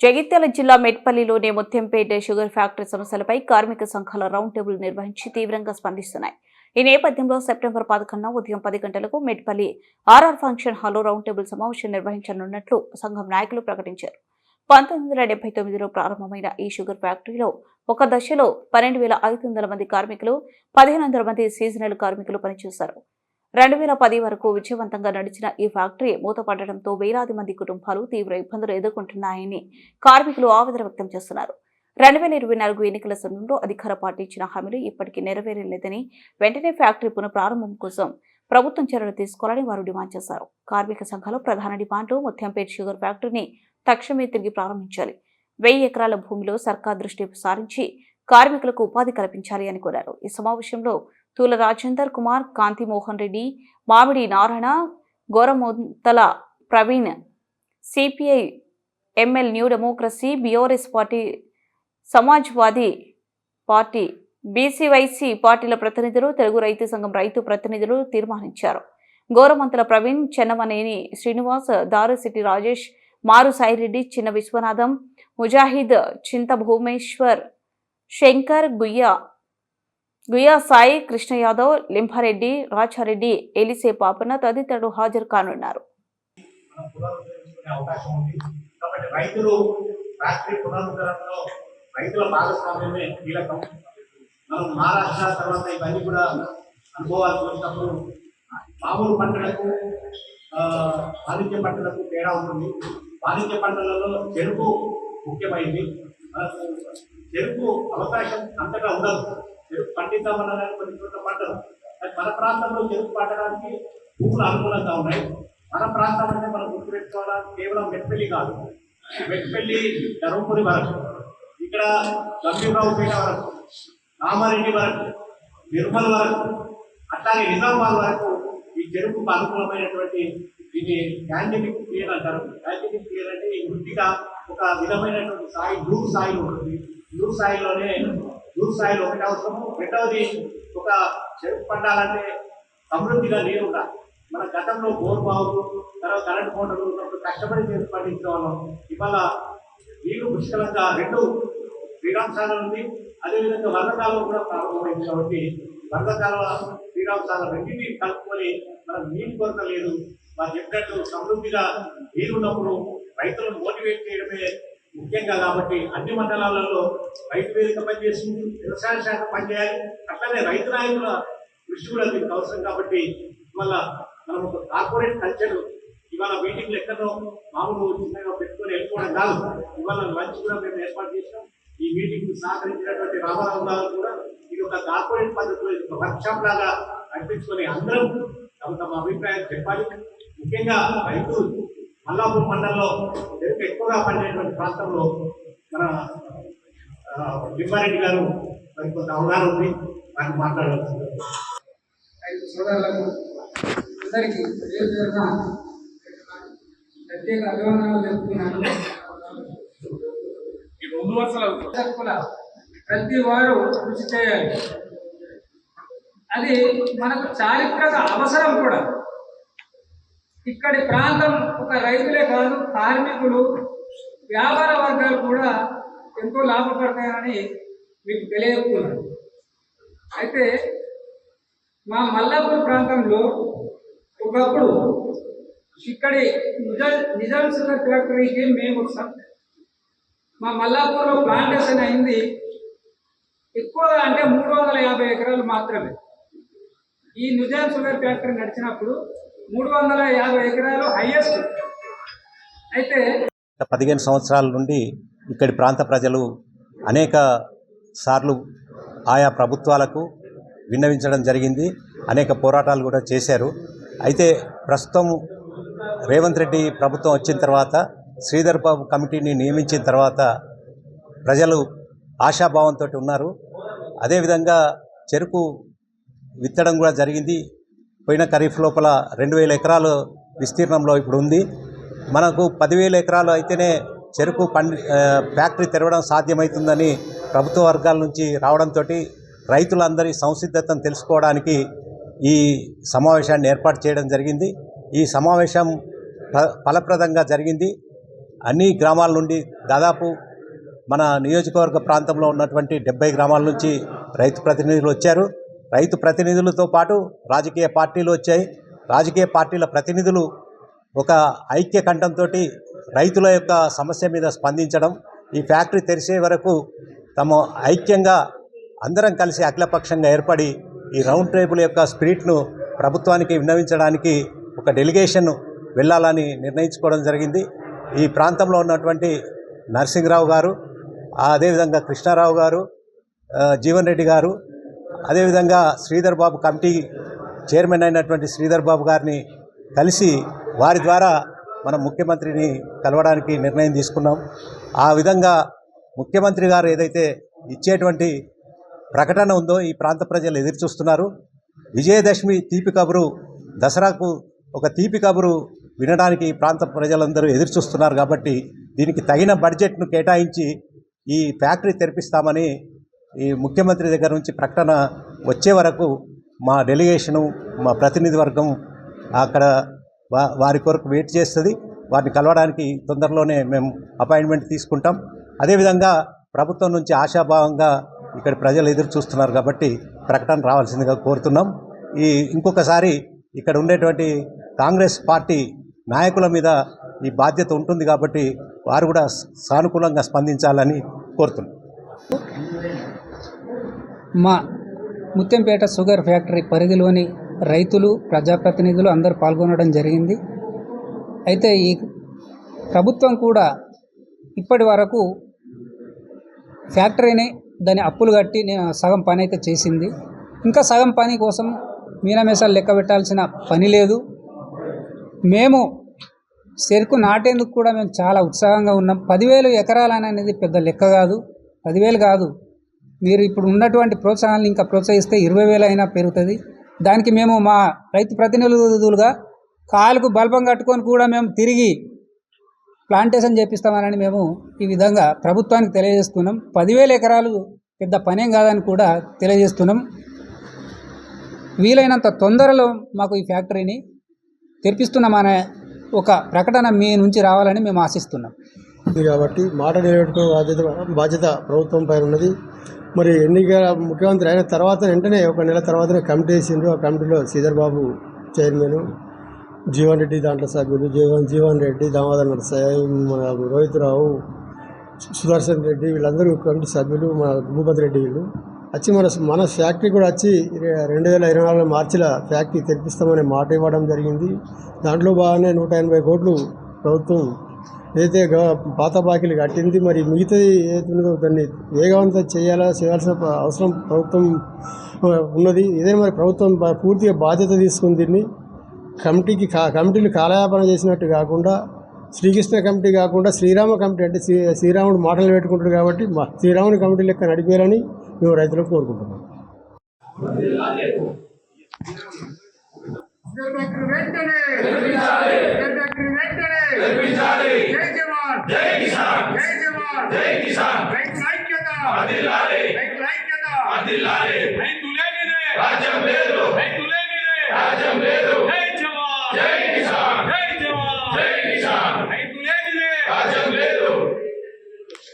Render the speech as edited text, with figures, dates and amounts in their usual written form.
జగిత్యాల జిల్లా మెట్పల్లిలోని Muthyampet sugar factory సమస్యలపై కార్మిక సంఘాల రౌండ్ టేబుల్ నిర్వహించి తీవ్రంగా స్పందిస్తున్నాయి. ఈ నేపథ్యంలో సెప్టెంబర్ 11న ఉదయం 10 గంటలకు మెట్పల్లి ఆర్ఆర్ ఫంక్షన్ హాల్లో రౌండ్ టేబుల్ సమావేశం నిర్వహించనున్నట్లు సంఘం నాయకులు ప్రకటించారు. 1979లో ప్రారంభమైన ఈ షుగర్ ఫ్యాక్టరీలో ఒక దశలో 12,500 మంది కార్మికులు, 1,500 మంది సీజనల్ కార్మికులు పనిచేశారు. 2010 వరకు విజయవంతంగా నడిచిన ఈ ఫ్యాక్టరీ మూతపడడంతో వేలాది మంది కుటుంబాలు తీవ్ర ఇబ్బందులు ఎదుర్కొంటున్నాయని కార్మికులు ఆవేదన వ్యక్తం చేస్తున్నారు. 2024 ఎన్నికల సమయంలో అధికార పార్టీ ఇచ్చిన హామీలు ఇప్పటికీ నెరవేరలేదని, వెంటనే ఫ్యాక్టరీ పునఃప్రారంభం కోసం ప్రభుత్వం చర్యలు తీసుకోవాలని వారు డిమాండ్ చేశారు. కార్మిక సంఘాల ప్రధాన డిమాండ్లు ముత్యంపేట షుగర్ ఫ్యాక్టరీని తక్షణమే తిరిగి ప్రారంభించాలి, 1000 ఎకరాల భూమిలో సర్కార్ దృష్టి సారించి కార్మికులకు ఉపాధి కల్పించాలి అని కోరారు. ఈ సమావేశంలో తూల రాజేందర్ కుమార్, కాంతి మోహన్ రెడ్డి, మామిడి నారాయణ, గోరమొంతల ప్రవీణ్, సిపిఐ ఎంఎల్ న్యూ డెమోక్రసీ, బీఆర్ఎస్ పార్టీ, సమాజ్వాదీ పార్టీ, బీసీవైసీ పార్టీల ప్రతినిధులు, తెలుగు రైతు సంఘం రైతు ప్రతినిధులు తీర్మానించారు. గోరమంతల ప్రవీణ్, చెన్నమనేని శ్రీనివాస్, దారుసిటి రాజేష్, మారు సాయిరెడ్డి, చిన్న విశ్వనాథం, ముజాహిద్, చింత భూమేశ్వర్, శంకర్, గుయ్యా సాయి, కృష్ణ యాదవ్, లింబారెడ్డి, రాజారెడ్డి, ఎలిసే పాపన్న తదితరులు హాజరు కానున్నారు. రైతుల భాగస్వామ్యమే కీలకం. మనం మహారాష్ట్ర తర్వాత ఇవన్నీ కూడా అనుభవాలు చూసినప్పుడు మామూలు పంటలకు వాణిజ్య పంటలకు తేడా ఉంటుంది. వాణిజ్య పంటలలో చెరుకు ముఖ్యమైంది. మనకు చెరుకు అవకాశం అంతగా ఉండదు. చెరుకు పండిద్దామన్న కొన్ని చోట్ల పంటలు మన ప్రాంతంలో చెరుకు పండడానికి భూములు అనుకూలంగా ఉన్నాయి. మన ప్రాంతం అంటే మనం గుర్తుపెట్టుకోవడానికి కేవలం మెట్పల్లి కాదు, మెట్పల్లి ధర్మపురి వరకు, ఇక్కడ గంభీరరావుపేట వరకు, రామారెడ్డి వరకు, నిర్మల్ వరకు, అట్లాగే నిజామాబాద్ వరకు ఈ చెరుకుకు అనుకూలమైనటువంటి ఇది యాంజలిక్ క్లియర్ అంటారు. యాంజలిక్ క్లియర్ అంటే ఈ వృత్తిగా ఒక విధమైనటువంటి స్థాయి దూరు స్థాయిలో ఉంటుంది. దూరు స్థాయిలో ఒకటి అవసరము. రెండవది, ఒక చెరుకు పండాలంటే సమృద్ధిగా నీరు ఉండాలి. మన గతంలో బోర్బావులు, తర్వాత కరెంటు మోటార్లు ఉన్నప్పుడు కష్టపడి చెరుకు పండించే వాళ్ళం. ఇవాళ నీరు పుష్కలంగా రెండు శ్రీరామసాగర్ ఉంది, అదేవిధంగా వర్షకాలం కూడా ప్రారంభమైంది. కాబట్టి వర్షకాల శ్రీరామసాగర్ రెండింటినీ కలుపుకొని మనకు నీటి కొరత లేదు. వారు చెప్పినట్టు సమృద్ధిగా నీరు ఉన్నప్పుడు రైతులను మోటివేట్ చేయడమే ముఖ్యంగా. కాబట్టి అన్ని మండలాలలో రైతు వేదిక పనిచేస్తుంది, వ్యవసాయ శాఖ పనిచేయాలి. అట్లనే రైతు నాయకుల కృషి కూడా దీనికి అవసరం. కాబట్టి ఇవాళ మనం ఒక కార్పొరేట్ కల్చర్ ఇవాళ మీటింగ్లు ఎక్కడో మామూలు చిన్నగా పెట్టుకొని వెళ్ళిపోవడం కాదు. ఇవాళ లంచ్ కూడా మేము ఏర్పాటు చేసినాం. ఈ మీటింగ్ సహకరించినటువంటి రామారావు గారు కూడా ఇది ఒక కార్పొరేట్ పద్ధతిలో ఒక వర్క్షాప్ లాగా నడిపించుకొని అందరం తమ అభిప్రాయాలు చెప్పాలి. ముఖ్యంగా రైతు మల్లాపూర్ మండలంలో చెరుకు ఎక్కువగా పండేటువంటి ప్రాంతంలో మన లింబారెడ్డి గారు మరి కొంత అవగాహన ఉంది, వారికి మాట్లాడవచ్చు. రైతు సోదరులకు అందరికీ ప్రత్యేక అభివందనాలు తెలుపుతున్నాను. ప్రతి వారు కృషి చేయాలి. అది మనకు చారిత్రక అవసరం కూడా. ఇక్కడి ప్రాంతం ఒక రైతులే కాదు, కార్మికులు, వ్యాపార వర్గాలు కూడా ఎంతో లాభపడతాయని మీకు తెలియజేస్తున్నాను. అయితే మా మల్లాపూర్ ప్రాంతంలో ఒకప్పుడు ఇక్కడి నిజాం షుగర్ ఫ్యాక్టరీకి మేము మా మల్లాపూర్లో ప్లాంటేషన్ అయింది ఎక్కువగా అంటే 350 ఎకరాలు మాత్రమే. ఈ నిజాం షుగర్ ఫ్యాక్టరీ నడిచినప్పుడు 350 ఎకరాలు హైయెస్ట్. అయితే 15 సంవత్సరాల నుండి ఇక్కడి ప్రాంత ప్రజలు అనేక సార్లు ఆయా ప్రభుత్వాలకు విన్నవించడం జరిగింది, అనేక పోరాటాలు కూడా చేశారు. అయితే ప్రస్తుతం రేవంత్ రెడ్డి ప్రభుత్వం వచ్చిన తర్వాత, శ్రీధర్ బాబు కమిటీని నియమించిన తర్వాత ప్రజలు ఆశాభావంతో ఉన్నారు. అదేవిధంగా చెరుకు విత్తడం కూడా జరిగింది. పోయిన ఖరీఫ్ లోపల 2000 ఎకరాల విస్తీర్ణంలో ఇప్పుడు ఉంది. మనకు 10,000 ఎకరాలు అయితేనే చెరుకు ఫ్యాక్టరీ తెరవడం సాధ్యమవుతుందని ప్రభుత్వ వర్గాల నుంచి రావడంతో రైతులందరి సంసిద్ధతను తెలుసుకోవడానికి ఈ సమావేశాన్ని ఏర్పాటు చేయడం జరిగింది. ఈ సమావేశం ఫలప్రదంగా జరిగింది. అన్ని గ్రామాల నుండి దాదాపు మన నియోజకవర్గ ప్రాంతంలో ఉన్నటువంటి 70 గ్రామాల నుంచి రైతు ప్రతినిధులు వచ్చారు. రైతు ప్రతినిధులతో పాటు రాజకీయ పార్టీలు వచ్చాయి. రాజకీయ పార్టీల ప్రతినిధులు ఒక ఐక్య కంఠంతో రైతుల యొక్క సమస్య మీద స్పందించడం, ఈ ఫ్యాక్టరీ తెరిచే వరకు తమ ఐక్యంగా అందరం కలిసి అఖిలపక్షంగా ఏర్పడి ఈ రౌండ్ టేబుల్ యొక్క స్పిరిట్ను ప్రభుత్వానికి విన్నవించడానికి ఒక డెలిగేషన్ వెళ్ళాలని నిర్ణయించుకోవడం జరిగింది. ఈ ప్రాంతంలో ఉన్నటువంటి నరసింహరావు గారు, అదేవిధంగా కృష్ణారావు గారు, జీవన్ రెడ్డి గారు, అదేవిధంగా శ్రీధర్ బాబు కమిటీ చైర్మన్ అయినటువంటి శ్రీధర్ బాబు గారిని కలిసి వారి ద్వారా మనం ముఖ్యమంత్రిని కలవడానికి నిర్ణయం తీసుకున్నాం. ఆ విధంగా ముఖ్యమంత్రి గారు ఏదైతే ఇచ్చేటువంటి ప్రకటన ఉందో ఈ ప్రాంత ప్రజలు ఎదురు చూస్తున్నారు. విజయదశమి తీపి కబురు, దసరాకు ఒక తీపి కబురు వినడానికి ఈ ప్రాంత ప్రజలందరూ ఎదురు చూస్తున్నారు. కాబట్టి దీనికి తగిన బడ్జెట్ను కేటాయించి ఈ ఫ్యాక్టరీ తెరిపిస్తామని ఈ ముఖ్యమంత్రి దగ్గర నుంచి ప్రకటన వచ్చే వరకు మా డెలిగేషను, మా ప్రతినిధి వర్గం అక్కడ వారి కొరకు వెయిట్ చేస్తుంది. వారిని కలవడానికి తొందరలోనే మేము అపాయింట్మెంట్ తీసుకుంటాం. అదేవిధంగా ప్రభుత్వం నుంచి ఆశాభావంగా ఇక్కడ ప్రజలు ఎదురు చూస్తున్నారు కాబట్టి ప్రకటన రావాల్సిందిగా కోరుతున్నాం. ఇంకొకసారి ఇక్కడ ఉండేటువంటి కాంగ్రెస్ పార్టీ నాయకుల మీద ఈ బాధ్యత ఉంటుంది కాబట్టి వారు కూడా సానుకూలంగా స్పందించాలని కోరుతున్నాం. మా ముత్యంపేట షుగర్ ఫ్యాక్టరీ పరిధిలోని రైతులు, ప్రజాప్రతినిధులు అందరూ పాల్గొనడం జరిగింది. అయితే ఈ ప్రభుత్వం కూడా ఇప్పటి వరకు ఫ్యాక్టరీని దాని అప్పులు కట్టి సగం పని అయితే చేసింది. ఇంకా సగం పని కోసం మీనమేసాలు లెక్క పెట్టాల్సిన పని లేదు. మేము చెరుకు నాటేందుకు కూడా మేము చాలా ఉత్సాహంగా ఉన్నాం. 10,000 ఎకరాలు అనేది పెద్ద లెక్క కాదు, 10,000 కాదు. మీరు ఇప్పుడు ఉన్నటువంటి ప్రోత్సాహాలను ఇంకా ప్రోత్సహిస్తే 20,000 అయినా పెరుగుతుంది. దానికి మేము మా రైతు ప్రతినిధులుగా కాలుకు బల్బం కట్టుకొని కూడా మేము తిరిగి ప్లాంటేషన్ చేపిస్తామని మేము ఈ విధంగా ప్రభుత్వానికి తెలియజేస్తున్నాం. 10,000 ఎకరాలు పెద్ద పనేం కాదని కూడా తెలియజేస్తున్నాం. వీలైనంత తొందరలో మాకు ఈ ఫ్యాక్టరీని తెరిపిస్తున్నామనే ఒక ప్రకటన మీ నుంచి రావాలని మేము ఆశిస్తున్నాం. కాబట్టి మాట నిలబెట్టుకునే బాధ్యత ప్రభుత్వం పైన ఉన్నది. మరి ఎన్నిక ముఖ్యమంత్రి అయిన తర్వాత వెంటనే 1 నెల తర్వాతనే కమిటీ వేసిండ్రు. ఆ కమిటీలో శ్రీధర్ బాబు చైర్మన్, జీవన్ రెడ్డి దాంట్లో సభ్యులు, జీవన్ రెడ్డి, దామోదర్ నరసయ్య, మన రోహిత్రావు, సుదర్శన్ రెడ్డి, వీళ్ళందరూ కమిటీ సభ్యులు, మన భూపతి రెడ్డి వీళ్ళు వచ్చి మన ఫ్యాక్టరీ కూడా వచ్చి 2024 మార్చిలో ఫ్యాక్టరీ తెరిపిస్తామనే మాట ఇవ్వడం జరిగింది. దాంట్లో బాగానే 180 కోట్లు ప్రభుత్వం ఏదైతే పాత బాకీలు కట్టింది. మరి మిగతాది ఏదైతే దాన్ని వేగవంతం చేయాల్సిన అవసరం ప్రభుత్వం ఉన్నది. ఇదే మరి ప్రభుత్వం పూర్తిగా బాధ్యత తీసుకుని దీన్ని కమిటీలు కాలయాపన చేసినట్టు కాకుండా, శ్రీకృష్ణ కమిటీ కాకుండా శ్రీరామ కమిటీ, అంటే శ్రీరాముడు మాటలు పెట్టుకుంటాడు కాబట్టి శ్రీరాముని కమిటీ లెక్క నడిపేయాలని మేము రైతులకు కోరుకుంటున్నాం.